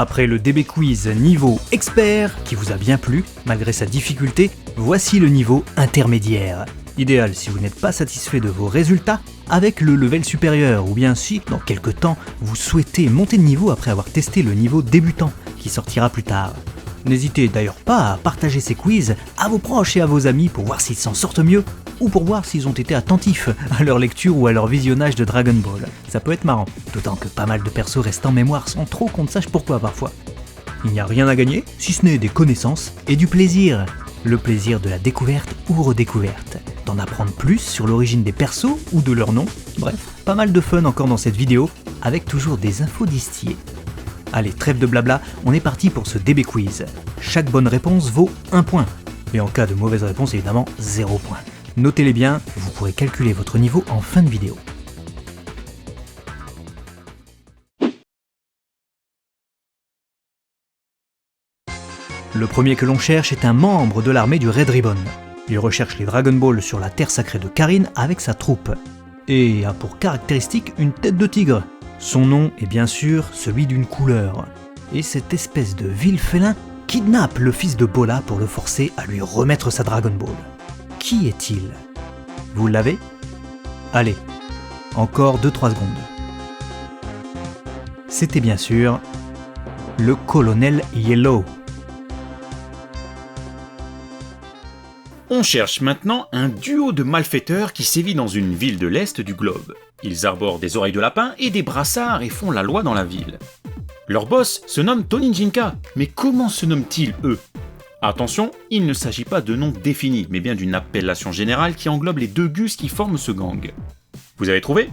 Après le DB Quiz niveau expert, qui vous a bien plu, malgré sa difficulté, voici le niveau intermédiaire. Idéal si vous n'êtes pas satisfait de vos résultats avec le level supérieur, ou bien si, dans quelques temps, vous souhaitez monter de niveau après avoir testé le niveau débutant, qui sortira plus tard. N'hésitez d'ailleurs pas à partager ces quiz à vos proches et à vos amis pour voir s'ils s'en sortent mieux, ou pour voir s'ils ont été attentifs à leur lecture ou à leur visionnage de Dragon Ball. Ça peut être marrant, d'autant que pas mal de persos restent en mémoire sans trop qu'on ne sache pourquoi parfois. Il n'y a rien à gagner, si ce n'est des connaissances et du plaisir. Le plaisir de la découverte ou redécouverte, d'en apprendre plus sur l'origine des persos ou de leur nom, bref, pas mal de fun encore dans cette vidéo, avec toujours des infos distillées. Allez, trêve de blabla, on est parti pour ce DB Quiz. Chaque bonne réponse vaut 1 point, et en cas de mauvaise réponse évidemment 0 point. Notez-les bien, vous pourrez calculer votre niveau en fin de vidéo. Le premier que l'on cherche est un membre de l'armée du Red Ribbon. Il recherche les Dragon Ball sur la terre sacrée de Karin avec sa troupe, et a pour caractéristique une tête de tigre. Son nom est bien sûr celui d'une couleur, et cette espèce de vil félin kidnappe le fils de Bola pour le forcer à lui remettre sa Dragon Ball. Qui est-il? Vous l'avez? Allez, encore 2-3 secondes. C'était bien sûr le colonel Yellow. On cherche maintenant un duo de malfaiteurs qui sévit dans une ville de l'Est du globe. Ils arborent des oreilles de lapin et des brassards et font la loi dans la ville. Leur boss se nomme Toninjinka, mais comment se nomment-ils eux? Attention, il ne s'agit pas de nom défini, mais bien d'une appellation générale qui englobe les deux gus qui forment ce gang. Vous avez trouvé?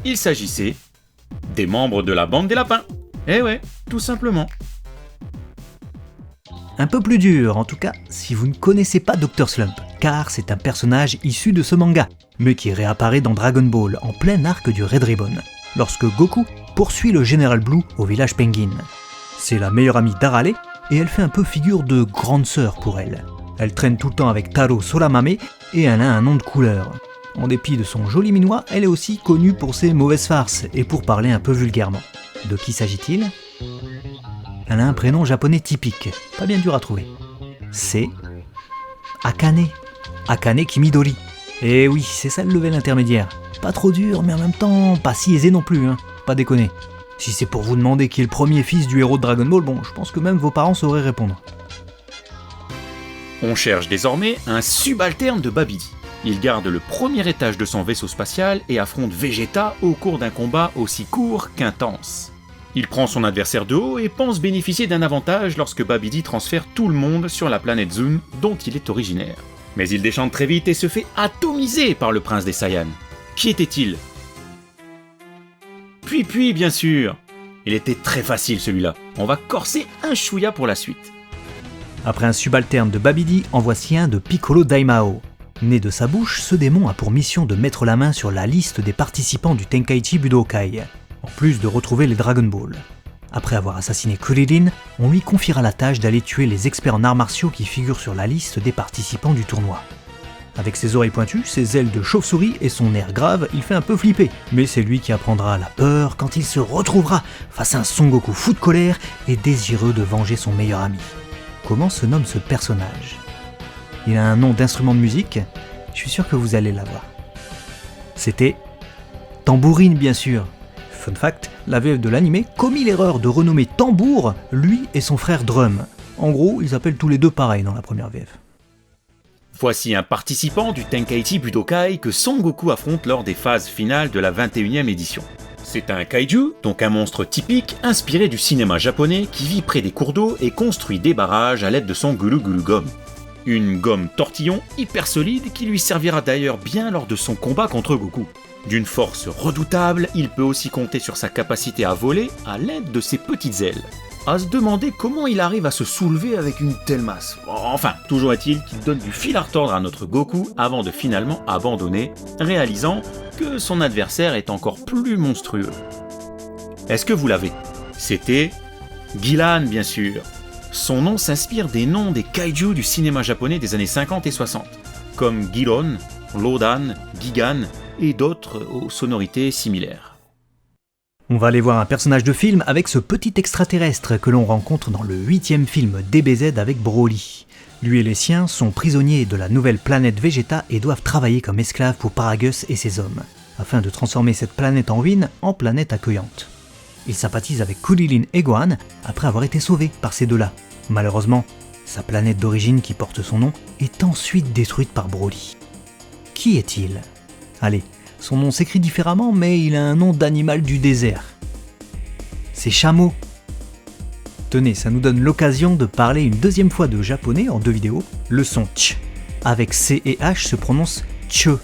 Il s'agissait des membres de la bande des lapins. Eh ouais, tout simplement. Un peu plus dur, en tout cas, si vous ne connaissez pas Dr Slump, car c'est un personnage issu de ce manga, mais qui réapparaît dans Dragon Ball en plein arc du Red Ribbon, lorsque Goku poursuit le Général Blue au village Penguin. C'est la meilleure amie d'Arale, et elle fait un peu figure de grande sœur pour elle. Elle traîne tout le temps avec Taro Soramame, et elle a un nom de couleur. En dépit de son joli minois, elle est aussi connue pour ses mauvaises farces, et pour parler un peu vulgairement. De qui s'agit-il ? Elle a un prénom japonais typique, pas bien dur à trouver. C'est Akane. Akane Kimidori. Et oui, c'est ça le level intermédiaire. Pas trop dur, mais en même temps, pas si aisé non plus, hein. Pas déconner. Si c'est pour vous demander qui est le premier fils du héros de Dragon Ball, bon, je pense que même vos parents sauraient répondre. On cherche désormais un subalterne de Babidi. Il garde le premier étage de son vaisseau spatial et affronte Vegeta au cours d'un combat aussi court qu'intense. Il prend son adversaire de haut et pense bénéficier d'un avantage lorsque Babidi transfère tout le monde sur la planète Zune dont il est originaire. Mais il déchante très vite et se fait atomiser par le prince des Saiyans. Qui était-il? Puis, bien sûr. Il était très facile celui-là. On va corser un chouïa pour la suite. Après un subalterne de Babidi, en voici un de Piccolo Daimao. Né de sa bouche, ce démon a pour mission de mettre la main sur la liste des participants du Tenkaichi Budokai, en plus de retrouver les Dragon Ball. Après avoir assassiné Kuririn, on lui confiera la tâche d'aller tuer les experts en arts martiaux qui figurent sur la liste des participants du tournoi. Avec ses oreilles pointues, ses ailes de chauve-souris et son air grave, il fait un peu flipper, mais c'est lui qui apprendra la peur quand il se retrouvera face à un Son Goku fou de colère et désireux de venger son meilleur ami. Comment se nomme ce personnage? Il a un nom d'instrument de musique, je suis sûr que vous allez l'avoir. C'était Tambourine, bien sûr. Fun fact, la VF de l'anime commit l'erreur de renommer Tambour, lui et son frère Drum. En gros, ils s'appellent tous les deux pareil dans la première VF. Voici un participant du Tenkaichi Budokai que Son Goku affronte lors des phases finales de la 21e édition. C'est un kaiju, donc un monstre typique inspiré du cinéma japonais qui vit près des cours d'eau et construit des barrages à l'aide de son Gulu Gulu Gomme. Une gomme tortillon hyper solide qui lui servira d'ailleurs bien lors de son combat contre Goku. D'une force redoutable, il peut aussi compter sur sa capacité à voler à l'aide de ses petites ailes. À se demander comment il arrive à se soulever avec une telle masse. Enfin, toujours est-il qu'il donne du fil à retordre à notre Goku avant de finalement abandonner, réalisant que son adversaire est encore plus monstrueux. Est-ce que vous l'avez? C'était Gilan, bien sûr. Son nom s'inspire des noms des kaiju du cinéma japonais des années 50 et 60, comme Giron, Lodan, Gigan et d'autres aux sonorités similaires. On va aller voir un personnage de film avec ce petit extraterrestre que l'on rencontre dans le 8e film DBZ avec Broly. Lui et les siens sont prisonniers de la nouvelle planète Vegeta et doivent travailler comme esclaves pour Paragus et ses hommes, afin de transformer cette planète en ruine en planète accueillante. Il sympathise avec Krillin et Gohan après avoir été sauvé par ces deux-là. Malheureusement, sa planète d'origine qui porte son nom est ensuite détruite par Broly. Qui est-il ? Allez, son nom s'écrit différemment, mais il a un nom d'animal du désert. C'est Shamo. Tenez, ça nous donne l'occasion de parler une deuxième fois de japonais en 2 vidéos. Le son ch avec C et H se prononce che,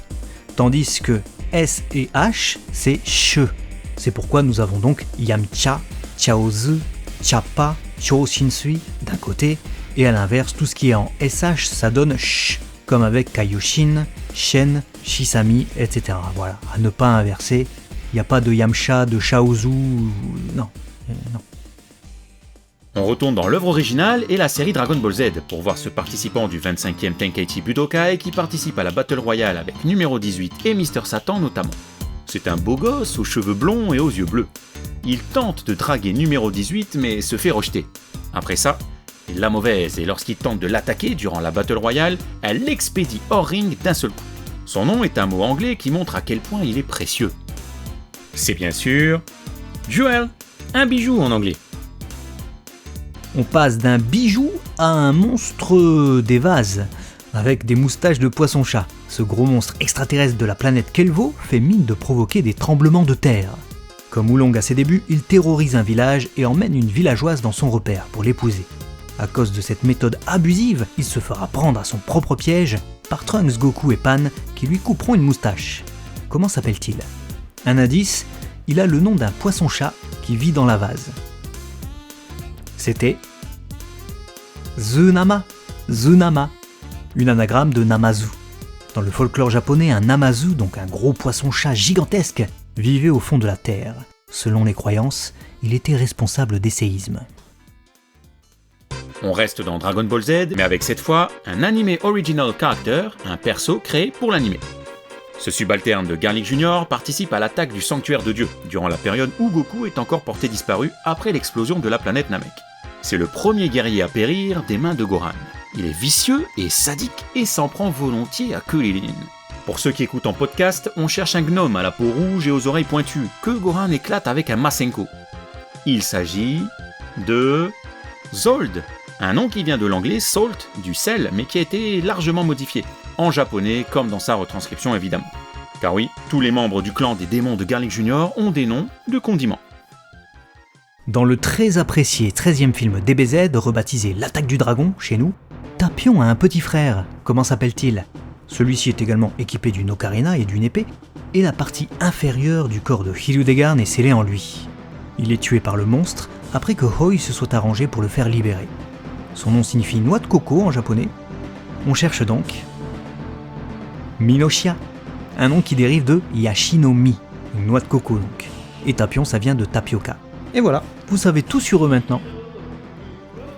tandis que S et H c'est che. C'est pourquoi nous avons donc Yamcha, Chaozu, Chappa, Choshinsui d'un côté, et à l'inverse, tout ce qui est en SH ça donne sh, comme avec Kaioshin, Shen, Shisami, etc. Voilà, à ne pas inverser. Il n'y a pas de Yamcha, de Chaozu, non. On retourne dans l'œuvre originale et la série Dragon Ball Z pour voir ce participant du 25e Tenkaichi Budokai qui participe à la Battle Royale avec numéro 18 et Mister Satan notamment. C'est un beau gosse aux cheveux blonds et aux yeux bleus. Il tente de draguer numéro 18 mais se fait rejeter. Après ça, il la mauvaise et lorsqu'il tente de l'attaquer durant la Battle Royale, elle l'expédie hors ring d'un seul coup. Son nom est un mot anglais qui montre à quel point il est précieux. C'est bien sûr Jewel, un bijou en anglais. On passe d'un bijou à un monstre des vases, avec des moustaches de poisson-chat. Ce gros monstre extraterrestre de la planète Kelvo fait mine de provoquer des tremblements de terre. Comme Oolong à ses débuts, il terrorise un village et emmène une villageoise dans son repère pour l'épouser. À cause de cette méthode abusive, il se fera prendre à son propre piège par Trunks, Goku et Pan qui lui couperont une moustache. Comment s'appelle-t-il ? Un indice, il a le nom d'un poisson-chat qui vit dans la vase. C'était Zunama, une anagramme de Namazu. Dans le folklore japonais, un Namazu, donc un gros poisson-chat gigantesque, vivait au fond de la terre. Selon les croyances, il était responsable des séismes. On reste dans Dragon Ball Z, mais avec cette fois un anime original character, un perso créé pour l'anime. Ce subalterne de Garlic Jr. participe à l'attaque du sanctuaire de Dieu, durant la période où Goku est encore porté disparu après l'explosion de la planète Namek. C'est le premier guerrier à périr des mains de Gohan. Il est vicieux et sadique et s'en prend volontiers à Krillin. Pour ceux qui écoutent en podcast, on cherche un gnome à la peau rouge et aux oreilles pointues, que Gohan éclate avec un Masenko. Il s'agit de Zold, un nom qui vient de l'anglais salt, du sel, mais qui a été largement modifié, en japonais comme dans sa retranscription évidemment. Car oui, tous les membres du clan des démons de Garlic Jr. ont des noms de condiments. Dans le très apprécié 13e film DBZ, rebaptisé L'Attaque du Dragon, chez nous, Tapion a un petit frère. Comment s'appelle-t-il ? Celui-ci est également équipé d'une ocarina et d'une épée, et la partie inférieure du corps de Hirudegarn est scellée en lui. Il est tué par le monstre après que Hoi se soit arrangé pour le faire libérer. Son nom signifie noix de coco en japonais. On cherche donc Minoshia, un nom qui dérive de Yashinomi, une noix de coco donc. Et Tapion, ça vient de tapioca. Et voilà, vous savez tout sur eux maintenant.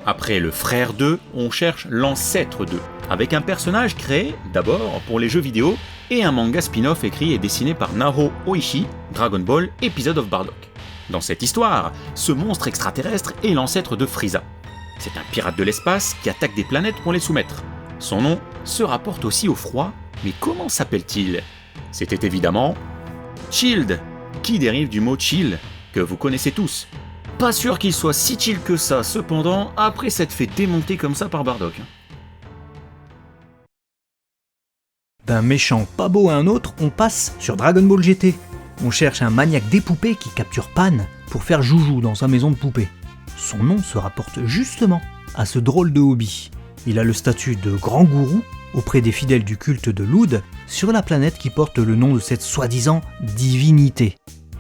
Après le frère d'eux, on cherche l'ancêtre d'eux, avec un personnage créé d'abord pour les jeux vidéo et un manga spin-off écrit et dessiné par Naho Oishi, Dragon Ball Episode of Bardock. Dans cette histoire, ce monstre extraterrestre est l'ancêtre de Frieza. C'est un pirate de l'espace qui attaque des planètes pour les soumettre. Son nom se rapporte aussi au froid, mais comment s'appelle-t-il ? C'était évidemment Chilled, qui dérive du mot chill, que vous connaissez tous. Pas sûr qu'il soit si chill que ça, cependant, après s'être fait démonter comme ça par Bardock. D'un méchant pas beau à un autre, on passe sur Dragon Ball GT. On cherche un maniaque des poupées qui capture Pan pour faire joujou dans sa maison de poupées. Son nom se rapporte justement à ce drôle de hobby. Il a le statut de grand gourou auprès des fidèles du culte de Loud sur la planète qui porte le nom de cette soi-disant divinité.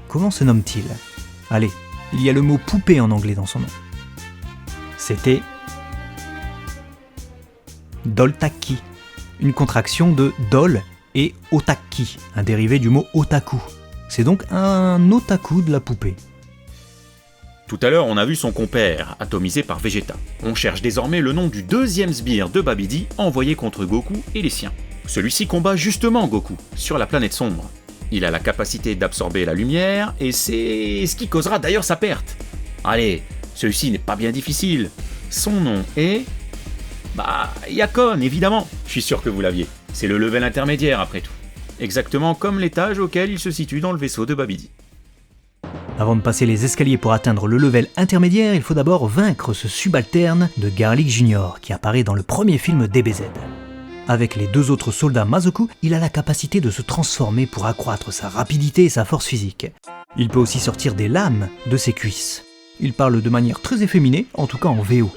Comment se nomme-t-il ? Allez, il y a le mot poupée en anglais dans son nom. C'était Doltaki, une contraction de Dol et Otaki, un dérivé du mot otaku. C'est donc un otaku de la poupée. Tout à l'heure, on a vu son compère, atomisé par Vegeta. On cherche désormais le nom du deuxième sbire de Babidi envoyé contre Goku et les siens. Celui-ci combat justement Goku, sur la planète sombre. Il a la capacité d'absorber la lumière, et c'est ce qui causera d'ailleurs sa perte. Allez, celui-ci n'est pas bien difficile. Son nom est... Yakon, évidemment. Je suis sûr que vous l'aviez. C'est le level intermédiaire après tout. Exactement comme l'étage auquel il se situe dans le vaisseau de Babidi. Avant de passer les escaliers pour atteindre le level intermédiaire, il faut d'abord vaincre ce subalterne de Garlic Jr. qui apparaît dans le premier film DBZ. Avec les 2 autres soldats Mazoku, il a la capacité de se transformer pour accroître sa rapidité et sa force physique. Il peut aussi sortir des lames de ses cuisses. Il parle de manière très efféminée, en tout cas en VO.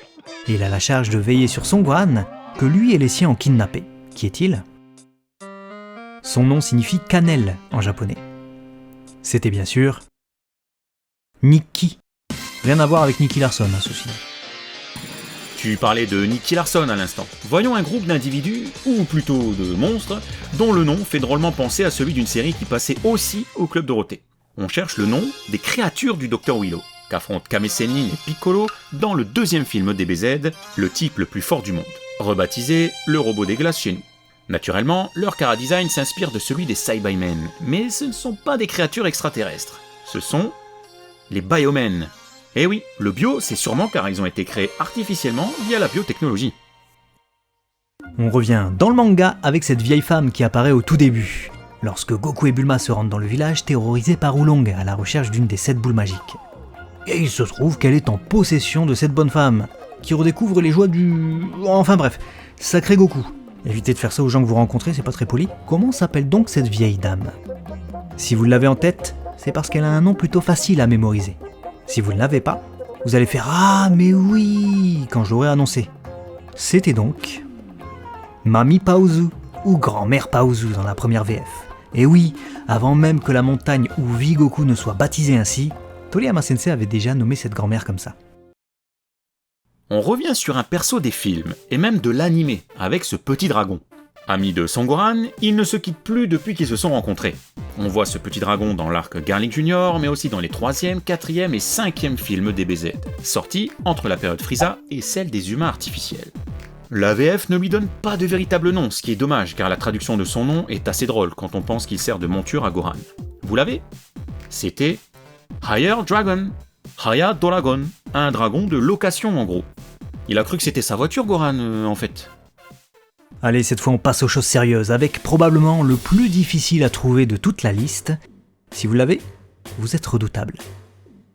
Et il a la charge de veiller sur Son Gohan, que lui et les siens ont kidnappé. Qui est-il ? Son nom signifie cannelle en japonais. C'était bien sûr Nicky. Rien à voir avec Nicky Larson, ceci. Tu parlais de Nicky Larson à l'instant. Voyons un groupe d'individus, ou plutôt de monstres, dont le nom fait drôlement penser à celui d'une série qui passait aussi au Club Dorothée. On cherche le nom des créatures du Dr Willow, qu'affrontent Kame Sennin et Piccolo dans le 2e film DBZ, le type le plus fort du monde, rebaptisé le robot des glaces chez nous. Naturellement, leur chara-design s'inspire de celui des Saibamen, mais ce ne sont pas des créatures extraterrestres. Ce sont les Biomen. Eh oui, le bio, c'est sûrement car ils ont été créés artificiellement via la biotechnologie. On revient dans le manga avec cette vieille femme qui apparaît au tout début, lorsque Goku et Bulma se rendent dans le village terrorisés par Oolong à la recherche d'une des 7 boules magiques. Et il se trouve qu'elle est en possession de cette bonne femme, qui redécouvre les joies du... Enfin bref, sacré Goku. Évitez de faire ça aux gens que vous rencontrez, c'est pas très poli. Comment s'appelle donc cette vieille dame ? Si vous l'avez en tête, c'est parce qu'elle a un nom plutôt facile à mémoriser. Si vous ne l'avez pas, vous allez faire « Ah, mais oui !» quand je l'aurai annoncé. C'était donc Mami Paozu, ou Grand-mère Paozu dans la première VF. Et oui, avant même que la montagne où vit Goku ne soit baptisée ainsi, Toriyama Sensei avait déjà nommé cette grand-mère comme ça. On revient sur un perso des films, et même de l'animé, avec ce petit dragon. Ami de Son Gohan, ils ne se quittent plus depuis qu'ils se sont rencontrés. On voit ce petit dragon dans l'arc Garlic Jr, mais aussi dans les 3e, 4e et 5e films DBZ, sortis entre la période Frieza et celle des humains artificiels. La VF ne lui donne pas de véritable nom, ce qui est dommage car la traduction de son nom est assez drôle quand on pense qu'il sert de monture à Gohan. Vous l'avez ? C'était Higher Dragon, Haya Dragon, un dragon de location en gros. Il a cru que c'était sa voiture Gohan en fait. Allez, cette fois on passe aux choses sérieuses, avec probablement le plus difficile à trouver de toute la liste. Si vous l'avez, vous êtes redoutable.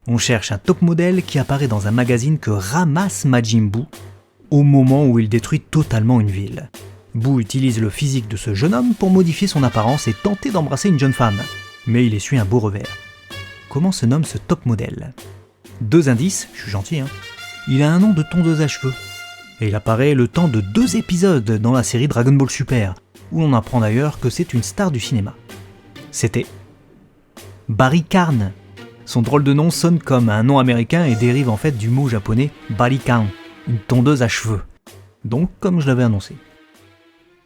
On cherche un top modèle qui apparaît dans un magazine que ramasse Majin Buu au moment où il détruit totalement une ville. Buu utilise le physique de ce jeune homme pour modifier son apparence et tenter d'embrasser une jeune femme, mais il essuie un beau revers. Comment se nomme ce top modèle ? 2 indices, je suis gentil, hein. Il a un nom de tondeuse à cheveux. Et il apparaît le temps de 2 épisodes dans la série Dragon Ball Super, où l'on apprend d'ailleurs que c'est une star du cinéma. C'était Barry Karn. Son drôle de nom sonne comme un nom américain et dérive en fait du mot japonais Barikan, une tondeuse à cheveux. Donc comme je l'avais annoncé.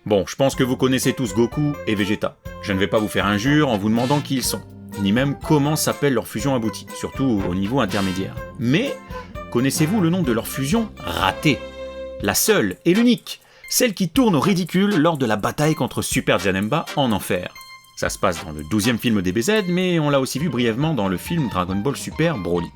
Bon, je pense que vous connaissez tous Goku et Vegeta. Je ne vais pas vous faire injure en vous demandant qui ils sont, ni même comment s'appelle leur fusion aboutie, surtout au niveau intermédiaire. Mais connaissez-vous le nom de leur fusion ratée ? La seule et l'unique, celle qui tourne au ridicule lors de la bataille contre Super Janemba en enfer. Ça se passe dans le 12e film DBZ, mais on l'a aussi vu brièvement dans le film Dragon Ball Super Broly.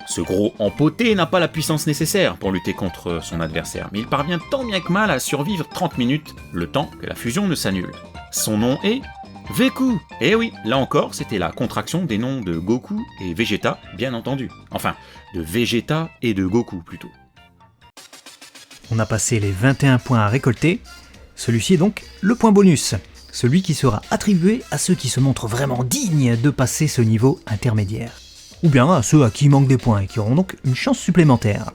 Ce gros empoté n'a pas la puissance nécessaire pour lutter contre son adversaire, mais il parvient tant bien que mal à survivre 30 minutes, le temps que la fusion ne s'annule. Son nom est Veku. Et oui, là encore, c'était la contraction des noms de Goku et Vegeta, bien entendu. Enfin, de Vegeta et de Goku plutôt. On a passé les 21 points à récolter, celui-ci est donc le point bonus, celui qui sera attribué à ceux qui se montrent vraiment dignes de passer ce niveau intermédiaire. Ou bien à ceux à qui il manque des points et qui auront donc une chance supplémentaire.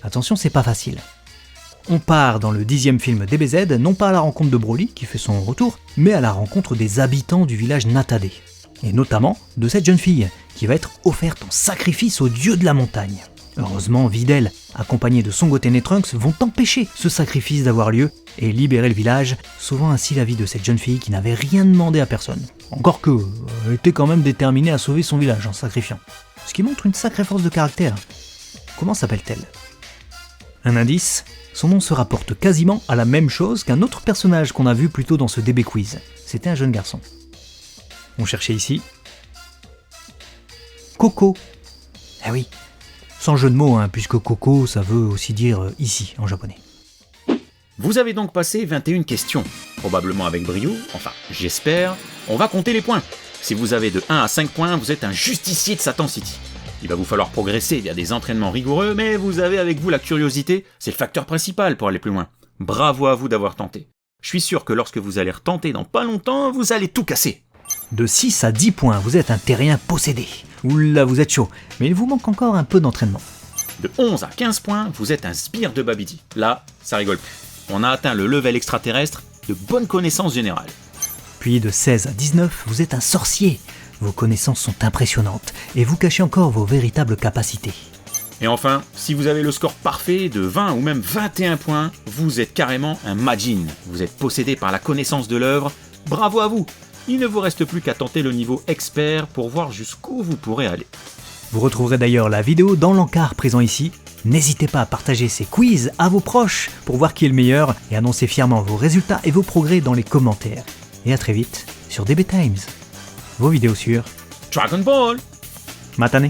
Attention, c'est pas facile. On part dans le 10e film DBZ, non pas à la rencontre de Broly, qui fait son retour, mais à la rencontre des habitants du village Natade, et notamment de cette jeune fille, qui va être offerte en sacrifice au dieu de la montagne. Heureusement, Videl, accompagné de Son Goten et Trunks, vont empêcher ce sacrifice d'avoir lieu et libérer le village, sauvant ainsi la vie de cette jeune fille qui n'avait rien demandé à personne. Encore que, elle était quand même déterminée à sauver son village en sacrifiant. Ce qui montre une sacrée force de caractère. Comment s'appelle-t-elle ? Un indice, son nom se rapporte quasiment à la même chose qu'un autre personnage qu'on a vu plus tôt dans ce DB Quiz. C'était un jeune garçon. On cherchait ici. Coco. Eh oui, sans jeu de mots, hein, puisque Coco, ça veut aussi dire ici en japonais. Vous avez donc passé 21 questions, probablement avec brio, enfin j'espère. On va compter les points. Si vous avez de 1 à 5 points, vous êtes un justicier de Satan City. Il va vous falloir progresser via des entraînements rigoureux, mais vous avez avec vous la curiosité, c'est le facteur principal pour aller plus loin. Bravo à vous d'avoir tenté. Je suis sûr que lorsque vous allez retenter dans pas longtemps, vous allez tout casser. De 6 à 10 points, vous êtes un terrien possédé. Oula, vous êtes chaud, mais il vous manque encore un peu d'entraînement. De 11 à 15 points, vous êtes un sbire de Babidi. Là, ça rigole plus. On a atteint le level extraterrestre de bonne connaissance générale. Puis de 16 à 19, vous êtes un sorcier. Vos connaissances sont impressionnantes et vous cachez encore vos véritables capacités. Et enfin, si vous avez le score parfait de 20 ou même 21 points, vous êtes carrément un Majin. Vous êtes possédé par la connaissance de l'œuvre. Bravo à vous! Il ne vous reste plus qu'à tenter le niveau expert pour voir jusqu'où vous pourrez aller. Vous retrouverez d'ailleurs la vidéo dans l'encart présent ici. N'hésitez pas à partager ces quiz à vos proches pour voir qui est le meilleur et annoncer fièrement vos résultats et vos progrès dans les commentaires. Et à très vite sur DB Times. Vos vidéos sur Dragon Ball! Matane.